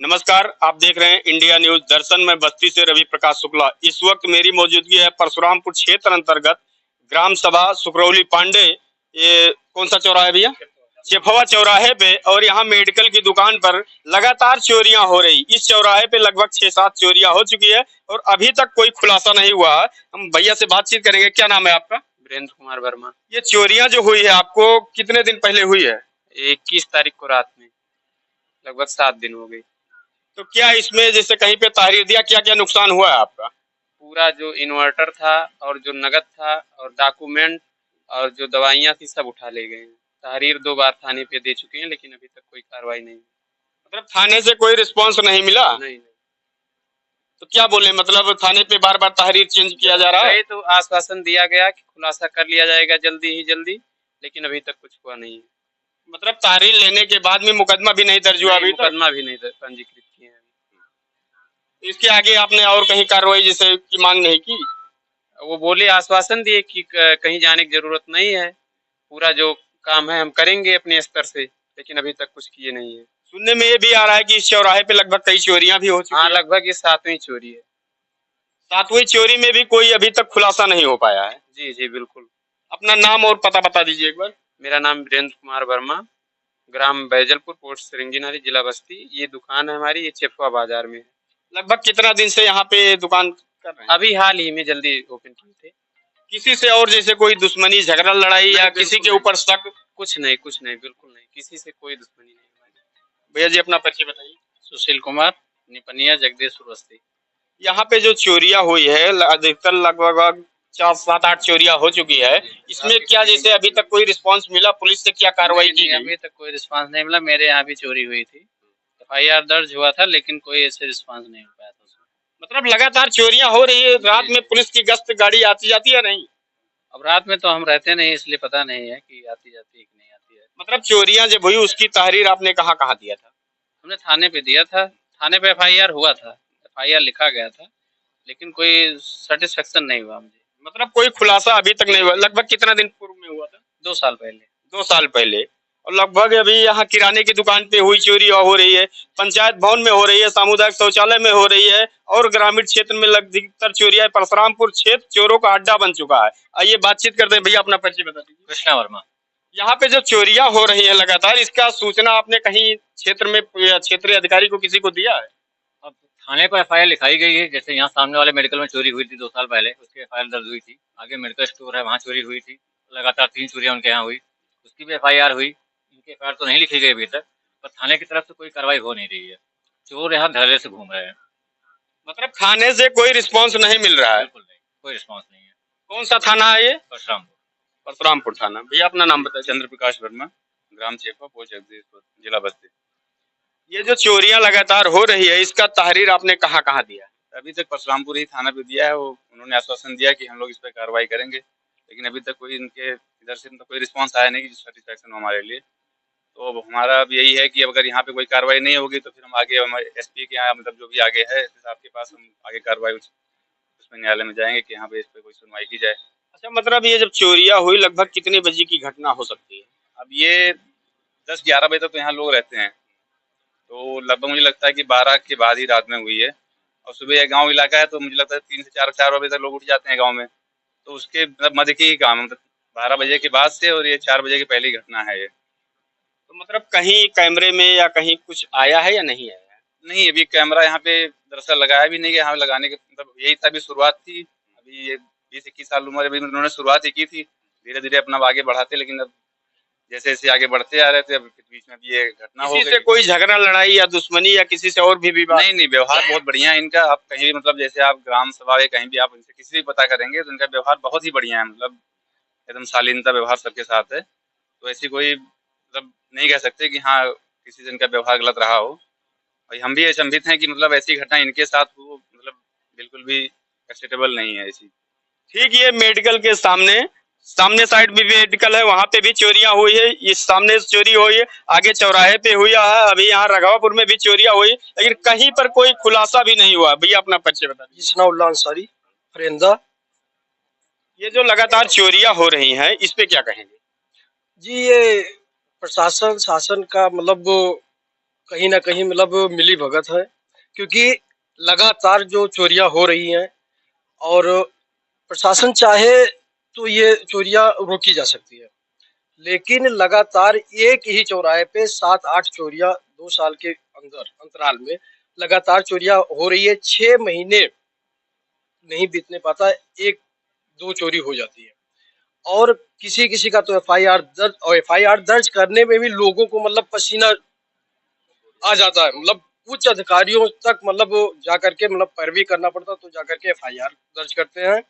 नमस्कार, आप देख रहे हैं इंडिया न्यूज दर्शन में बस्ती से रवि प्रकाश शुक्ला। इस वक्त मेरी मौजूदगी है परशुरामपुर क्षेत्र अंतर्गत ग्राम सभा सुकरौली पांडे। ये कौन सा चौराहा है भैया? चेफवा चौराहे पे। और यहाँ मेडिकल की दुकान पर लगातार चोरियां हो रही। इस चौराहे पे लगभग 6-7 चोरियां हो चुकी है और अभी तक कोई खुलासा नहीं हुआ है। हम भैया से बातचीत करेंगे। क्या नाम है आपका? वीरेंद्र कुमार वर्मा। ये चोरियां जो हुई है आपको कितने दिन पहले हुई है? 21 तारीख को रात में, लगभग 7 दिन हो गए। तो क्या इसमें जैसे कहीं पे तहरीर दिया, क्या क्या नुकसान हुआ है आपका? पूरा जो इन्वर्टर था और जो नगद था और डॉक्यूमेंट और जो दवाइयाँ थी सब उठा ले गए हैं। तहरीर 2 बार थाने पे दे चुके हैं लेकिन अभी तक कोई कार्रवाई नहीं। मतलब थाने से कोई रिस्पांस नहीं मिला? नहीं। तो क्या बोले, मतलब थाने पे बार बार तहरीर चेंज किया जा रहा है? तो आश्वासन दिया गया कि खुलासा कर लिया जाएगा जल्दी ही जल्दी, लेकिन अभी तक कुछ हुआ नहीं है। मतलब तहरीर लेने के बाद में मुकदमा भी नहीं दर्ज हुआ? अभी तक मुकदमा भी नहीं पंजीकृत किए हैं। इसके आगे आपने और कहीं कार्रवाई जैसे की मांग नहीं की? वो बोले, आश्वासन दिए कि कहीं जाने की जरूरत नहीं है, पूरा जो काम है हम करेंगे अपने स्तर से, लेकिन अभी तक कुछ किए नहीं है। सुनने में ये भी आ रहा है कि इस चौराहे पे लगभग कई चोरियां भी हो चुकी हाँ, हैं। लगभग ये 7वीं चोरी है। 7वीं चोरी में भी कोई अभी तक खुलासा नहीं हो पाया है? जी बिल्कुल। अपना नाम और पता बता दीजिए एक बार। मेरा नाम वीरेंद्र कुमार वर्मा, ग्राम बैजलपुर, पोस्ट सिरंजीनारी, जिला बस्ती। ये दुकान है हमारी, ये चेफवा बाजार में है। लगभग कितना दिन से यहाँ पे दुकान कर रहे हैं? अभी हाल ही में जल्दी ओपन किए थे। किसी से और जैसे कोई दुश्मनी, झगड़ा, लड़ाई या किसी के ऊपर शक? कुछ नहीं, बिल्कुल नहीं, किसी से कोई दुश्मनी नहीं हमारी। भैया जी अपना परिचय बताइए। सुशील कुमार, निपनिया, जगदीशपुर बस्ती। यहाँ पे जो चोरियां हुई है अधिकतर लगभग 4-7-8 चोरियां हो चुकी है। इसमें क्या जैसे अभी तक कोई रिस्पांस मिला? पुलिस से क्या कार्रवाई की गई? अभी तक कोई रिस्पांस नहीं मिला। मेरे यहाँ भी चोरी हुई थी, FIR दर्ज हुआ था, लेकिन कोई ऐसे रिस्पांस नहीं हो पाया था। मतलब लगातार चोरियां हो रही है। रात में पुलिस की गश्त गाड़ी आती जाती है नहीं? अब रात में तो हम रहते नहीं, इसलिए पता नहीं है कि आती जाती है कि नहीं आती है। मतलब चोरियां जब हुई उसकी तहरीर आपने कहाँ कहाँ दिया था? हमने थाने पे दिया था, थाने पे FIR हुआ था, FIR लिखा गया था, लेकिन कोई सेटिस्फेक्शन नहीं हुआ मुझे। मतलब कोई खुलासा अभी तक नहीं हुआ? लगभग कितना दिन पूर्व में हुआ था? 2 साल पहले। 2 साल पहले। और लगभग अभी यहाँ किराने की दुकान पे हुई चोरी हो रही है, पंचायत भवन में हो रही है, सामुदायिक शौचालय में हो रही है और ग्रामीण क्षेत्र में अधिकतर चोरियां। परशुरामपुर क्षेत्र चोरों का अड्डा बन चुका है। आइए बातचीत करते हैं। भैया अपना परिचय बता दीजिए। कृष्णा वर्मा। यहाँ पे जो चोरियां हो रही है लगातार, इसका सूचना आपने कहीं क्षेत्र में क्षेत्रीय अधिकारी को किसी को दिया है? अब थाने पर FIR लिखाई गई है। जैसे यहाँ सामने वाले मेडिकल में चोरी हुई थी 2 साल पहले, उसकी FIR दर्ज हुई थी। आगे मेडिकल स्टोर है, वहाँ चोरी हुई थी, लगातार 3 चोरियां उनके यहाँ हुई, उसकी भी FIR हुई। इनकी FIR तो नहीं लिखी गई अभी तक, पर थाने की तरफ से कोई कार्रवाई हो नहीं रही है। चोर यहाँ धैर्य से घूम रहे हैं। मतलब थाने से कोई रिस्पांस नहीं मिल रहा है? बिल्कुल नहीं, कोई रिस्पांस नहीं है। कौन सा थाना है ये? परशुरामपुर। परशुरामपुर थाना। भैया अपना नाम बताइए। चंद्र प्रकाश वर्मा, ग्राम चेफवा, पोस्ट जगदीशपुर, जिला बस्ती। ये जो चोरियां लगातार हो रही है, इसका तहरीर आपने कहाँ कहाँ दिया? अभी तक परशुरामपुर ही थाना पे दिया है। वो उन्होंने आश्वासन दिया कि हम लोग इस पर कार्रवाई करेंगे, लेकिन अभी तक कोई इनके इधर से कोई रिस्पांस आया नहीं कि सेटिस्फेक्शन हो हमारे लिए। तो अब हमारा अब यही है कि अगर यहाँ पे कोई कार्रवाई नहीं होगी तो फिर हम आगे हमारे SP के यहाँ, मतलब जो भी आगे है आपके पास, हम आगे कार्रवाई उसमें न्यायालय में जाएंगे कि यहाँ पे इस पर कोई सुनवाई की जाए। अच्छा, मतलब ये जब चोरियां हुई लगभग कितने बजे की घटना हो सकती है? अब ये 10-11 बजे तक तो यहाँ लोग रहते हैं, तो लगभग मुझे लगता है कि 12 के बाद ही रात में हुई है। और सुबह ये गांव इलाका है तो मुझे लगता है 3 से 4 बजे तक लोग उठ जाते हैं गांव में, तो उसके मतलब मध्य की ही काम है, मतलब 12 बजे के बाद से, और ये 4 बजे की पहली घटना है ये। तो मतलब कहीं कैमरे में या कहीं कुछ आया है या नहीं आया? नहीं, अभी कैमरा यहाँ पे दरअसल लगाया भी नहीं गया। यहाँ लगाने के मतलब यही था, अभी शुरुआत थी। अभी ये 20-21 साल उम्र, अभी उन्होंने शुरुआत ही की थी। धीरे धीरे अपना आगे बढ़ाते, लेकिन अब जैसे जैसे आगे बढ़ते आ रहे थे, अब बीच में ये घटना हो गई। किसी से कोई झगड़ा, लड़ाई या दुश्मनी या किसी से और भी विवाद? नहीं, व्यवहार बहुत बढ़िया है इनका। आप कहीं भी, मतलब जैसे आप ग्राम सभा या कहीं भी आप इनसे किसी भी पता करेंगे तो इनका व्यवहार बहुत ही बढ़िया है, मतलब एकदम शालीनता व्यवहार सबके साथ है। तो ऐसी कोई मतलब नहीं कह सकते कि हाँ किसी से इनका व्यवहार गलत रहा हो। और हम भी अचंभित हैं कि मतलब ऐसी घटना इनके साथ हो, मतलब बिल्कुल भी एक्सेप्टेबल नहीं है ऐसी। ठीक, ये मेडिकल के सामने साइड भी मेडिकल है, वहाँ पे भी चोरियां हुई है। इस सामने चोरी हुई है, आगे चौराहे पे हुई है, अभी यहाँ रघावापुर में भी चोरियां हुई, लेकिन कहीं पर कोई खुलासा भी नहीं हुआ। भैया अपना परिचय बता दीजिए। जिसनाउल्लाह अंसारी, फरेंदा। ये जो लगातार चोरियां हो रही हैं, इस पे क्या कहेंगे? जी, ये प्रशासन शासन का मतलब कहीं ना कहीं मतलब मिली भगत है, क्योंकि लगातार जो चोरियां हो रही हैं और प्रशासन चाहे तो ये चोरियां रोकी जा सकती है, लेकिन लगातार एक ही चौराहे पे 7-8 चोरियां 2 साल के अंदर अंतराल में लगातार चोरियां हो रही है। 6 महीने नहीं बीतने पाता, एक दो चोरी हो जाती है। और किसी किसी का तो एफआईआर दर्ज करने में भी लोगों को मतलब पसीना आ जाता है, मतलब उच्च अधिकारियों तक मतलब जाकर के मतलब पैरवी करना पड़ता, तो जाकर के एफआईआर दर्ज करते हैं।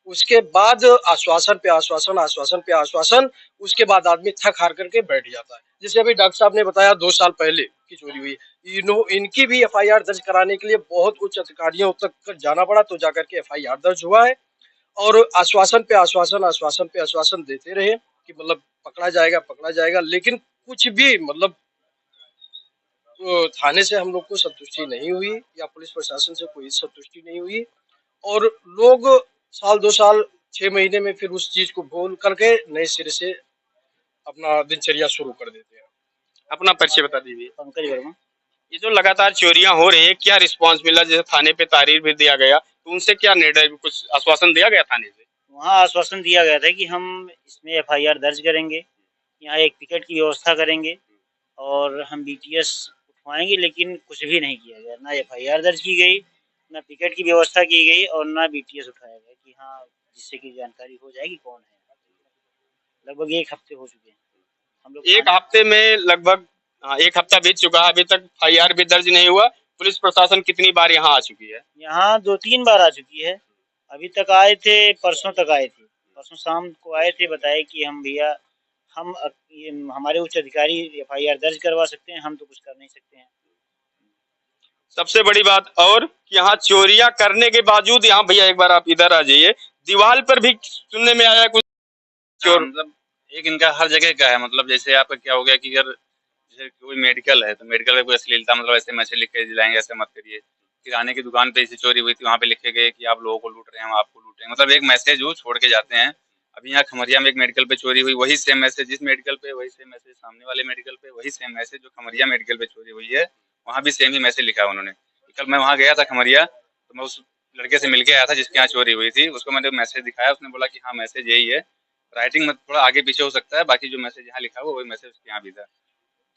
उसके बाद आश्वासन पे आश्वासन, आश्वासन पे आश्वासन, उसके बाद आदमी थक हार करके बैठ जाता है। जैसे अभी डॉक्टर साहब ने बताया 2 साल पहले की चोरी हुई, इनकी भी एफआईआर दर्ज कराने के लिए बहुत उच्च अधिकारियों तक जाना पड़ा, तो जाकर के एफआईआर दर्ज हुआ है। और आश्वासन पे आश्वासन, आश्वासन पे आश्वासन देते रहे कि मतलब पकड़ा जाएगा, लेकिन कुछ भी मतलब थाने से हम लोग को संतुष्टि नहीं हुई या पुलिस प्रशासन से कोई संतुष्टि नहीं हुई। और लोग साल 2 साल 6 महीने में फिर उस चीज को भूल करके नए सिरे से अपना दिनचर्या शुरू कर देते हैं। अपना परिचय बता दीजिए। पंकज वर्मा। ये जो लगातार चोरियां हो रही है, क्या रिस्पांस मिला? जैसे थाने पे तारीर भी दिया गया, तो उनसे क्या निर्णय, कुछ आश्वासन दिया गया थाने से? वहाँ आश्वासन दिया गया था कि हम इसमें एफआईआर दर्ज करेंगे, यहाँ एक पिकेट की व्यवस्था करेंगे और हम बीटीएस उठवाएंगे, लेकिन कुछ भी नहीं किया गया। ना एफआईआर दर्ज की गई, ना पिकेट की व्यवस्था की गई और ना बीटीएस उठाया गया कि हाँ जिससे कि जानकारी हो जाएगी कौन है। लगभग 1 हफ्ते हो चुके हैं हम लोग। एक हफ्ते में लगभग, हाँ, एक हफ्ता बीत चुका है, अभी तक एफआईआर भी दर्ज नहीं हुआ। पुलिस प्रशासन कितनी बार यहाँ आ चुकी है? यहाँ 2-3 बार आ चुकी है। अभी तक आए थे, परसों तक आए थे, परसों शाम को आए थे, बताए कि हम भैया ये हमारे उच्च अधिकारी एफआईआर दर्ज करवा सकते हैं, हम तो कुछ कर नहीं सकते हैं। सबसे बड़ी बात और कि यहाँ चोरियां करने के बावजूद, यहाँ भैया एक बार आप इधर आ जाइए, दीवार पर भी सुनने में आया कुछ चोर। मतलब एक इनका हर जगह का है। मतलब जैसे आपका क्या हो गया कि अगर जैसे कोई मेडिकल है तो मेडिकल में कोई अश्लीलता, मतलब ऐसे मैसेज लिख के दिलाएंगे ऐसे मत करिए। किराने की दुकान पे ऐसी चोरी हुई थी, वहाँ पे लिखे गए कि आप लोगों को लूट रहे हैं, हम आपको लूटेंगे। मतलब एक मैसेज वो छोड़ के जाते हैं। अभी यहाँ खमरिया में एक मेडिकल पे चोरी हुई, वही सेम मैसेज जिस मेडिकल पे, वही सेम मैसेज सामने वाले मेडिकल पे, वही सेम मैसेज जो खमरिया मेडिकल पे चोरी हुई है वहाँ भी सेम ही मैसेज लिखा है उन्होंने। कल मैं वहाँ गया था खमरिया, तो मैं उस लड़के से मिल के आया था जिसके यहाँ चोरी हुई थी। उसको मैंने मैसेज दिखाया, उसने बोला कि हाँ मैसेज यही है। राइटिंग में थोड़ा आगे पीछे हो सकता है, बाकी जो मैसेज यहाँ लिखा हुआ वही मैसेज उसके यहाँ भी था।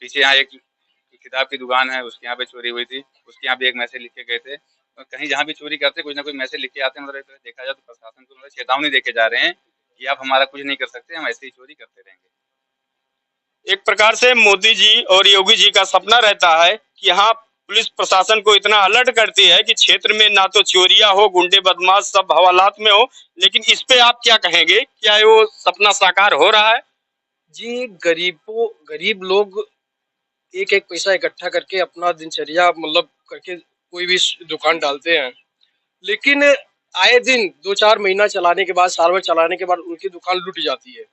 पीछे यहाँ एक किताब की दुकान है, उसके यहाँ पे चोरी हुई थी, उसके यहाँ भी एक मैसेज लिख के गए थे। और कहीं जहाँ भी चोरी करते कुछ ना कुछ मैसेज लिख के आते हैं। मतलब एक तरह देखा जाए तो प्रशासन को मतलब चेतावनी देके जा रहे हैं कि आप हमारा कुछ नहीं कर सकते, हम ऐसे ही चोरी करते रहेंगे। एक प्रकार से मोदी जी और योगी जी का सपना रहता है कि यहाँ पुलिस प्रशासन को इतना अलर्ट करती है कि क्षेत्र में ना तो चोरियां हो, गुंडे बदमाश सब हवालात में हो, लेकिन इस पे आप क्या कहेंगे? क्या वो सपना साकार हो रहा है? जी, गरीब लोग एक एक पैसा इकट्ठा करके अपना दिनचर्या मतलब करके कोई भी दुकान डालते हैं, लेकिन आए दिन 2-4 महीना चलाने के बाद, साल भर चलाने के बाद उनकी दुकान लूट जाती है।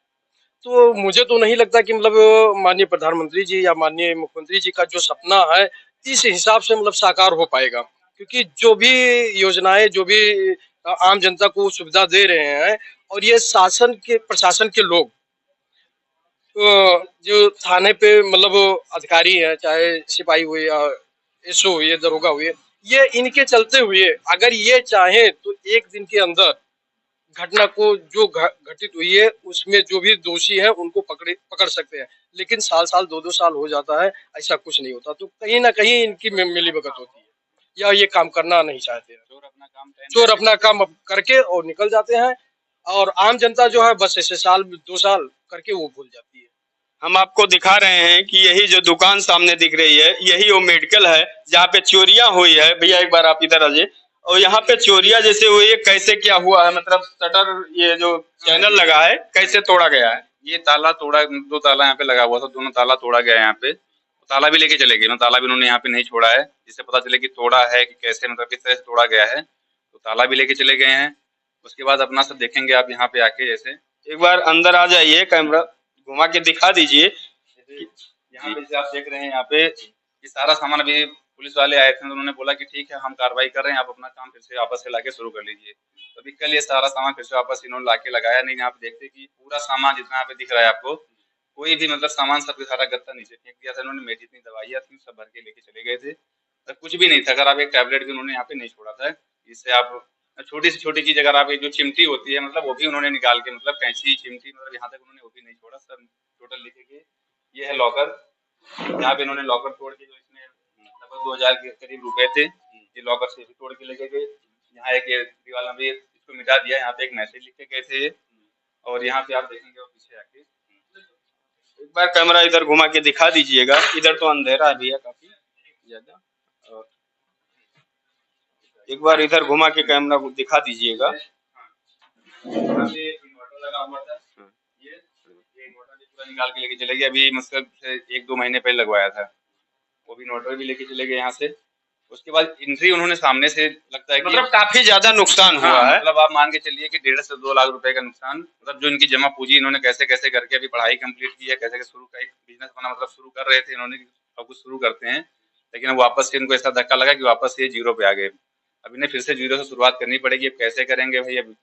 तो मुझे तो नहीं लगता कि मतलब माननीय प्रधानमंत्री जी या माननीय मुख्यमंत्री जी का जो सपना है इस हिसाब से मतलब साकार हो पाएगा, क्योंकि जो भी योजनाएं, जो भी आम जनता को सुविधा दे रहे हैं, और ये प्रशासन के लोग जो थाने पे मतलब अधिकारी हैं, चाहे सिपाही हुए या एसओ हुए, दरोगा हुए, ये इनके चलते हुए अगर ये चाहें तो एक दिन के अंदर घटना को जो घटित हुई है उसमें जो भी दोषी है उनको पकड़ सकते हैं। लेकिन साल साल 2-2 साल हो जाता है, ऐसा कुछ नहीं होता। तो कहीं ना कहीं इनकी मिलीभगत होती है या ये काम करना नहीं चाहते हैं। चोर अपना काम करके और निकल जाते हैं, और आम जनता जो है बस ऐसे साल 2 साल करके वो भूल जाती है। हम आपको दिखा रहे हैं कि यही जो दुकान सामने दिख रही है यही वो मेडिकल है जहाँ पे चोरियां हुई है। भैया एक बार आप इधर आ जाइए। और यहाँ पे चोरियां जैसे हुई है, कैसे क्या हुआ है? मतलब शटर, ये जो चैनल लगा है, कैसे तोड़ा गया है? ये ताला तोड़ा, 2 ताला यहाँ पे लगा हुआ था, दोनों ताला तोड़ा गया है यहाँ पे। ताला भी लेके चले गए, मतलब ताला भी उन्होंने यहाँ पे नहीं छोड़ा है, जिससे पता चले कि तोड़ा है कि कैसे, मतलब किस तरह से तोड़ा गया है। तो ताला भी लेके चले गए हैं। उसके बाद अपना सब देखेंगे आप यहाँ पे आके। जैसे एक बार अंदर आ जाइए, कैमरा घुमा के दिखा दीजिए। यहाँ पे जैसे आप देख रहे हैं, यहाँ पे ये सारा सामान, अभी पुलिस वाले आए थे तो उन्होंने बोला कि ठीक है हम कार्रवाई कर रहे हैं, आप अपना काम फिर से वापस से लाके शुरू कर लीजिए। तो अभी कल ये सारा सामान फिर से वापस इन्होंने लाके लगाया। नहीं, यहाँ पे देखते कि पूरा सामान जितना यहाँ पे दिख रहा है आपको, कोई भी मतलब सामान सबके सारा गत्ता नीचे फेंक दिया था इन्होंने। मेरी जितनी दवाइयाँ थी सब भर के लेके चले गए थे, मतलब कुछ भी नहीं था। अगर आप एक टैबलेट भी उन्होंने यहाँ पे नहीं छोड़ा था, जिससे आप छोटी से छोटी चीज अगर आप एक जो चिमटी होती है मतलब वो भी उन्होंने निकाल के मतलब कैंची चिमटी मतलब यहाँ तक उन्होंने वो भी नहीं छोड़ा, सब टोटल लेके गए। ये है लॉकर, यहाँ पे इन्होंने लॉकर तोड़ के जो इसमें लगभग 2000 के करीब रुपए थे, ये लॉकर से भी तोड़ के लेके गए। यहाँ एक ये दीवार में भी इसको मिटा दिया, यहाँ पे एक मैसेज लिख के गए थे ये। और यहाँ पे आप देखेंगे और पीछे आके एक बार कैमरा इधर घुमा के दिखा दीजिएगा, इधर तो अंधेरा है भैया काफी ज्यादा। और एक बार इधर घुमा के कैमरा को दिखा दीजिएगा। यहाँ पे इन्वर्टर लगा हुआ था, ये इन्वर्टर भी पूरा निकाल के लेके चले गए। अभी मतलब 1-2 महीने पहले लगवाया था, वो भी इन्वर्टर भी लेके चले गए यहाँ से। उसके बाद एंट्री उन्होंने सामने से लगता है कि मतलब काफी ज्यादा नुकसान हुआ है। मतलब आप मान के चलिए कि 1.5 से 2 लाख रुपए का नुकसान। मतलब जो इनकी जमा पूंजी इन्होंने कैसे कैसे करके अभी पढ़ाई कंप्लीट की है, कैसे कैसे शुरू का एक बिजनेस बना, मतलब शुरू कर रहे थे इन्होंने, सब कुछ शुरू करते हैं, लेकिन अब वापस से इनको ऐसा धक्का लगा कि वापस से 0 पे आ गए। अब इन्हें फिर से 0 से शुरुआत करनी पड़ेगी। अब कैसे करेंगे भाई, अब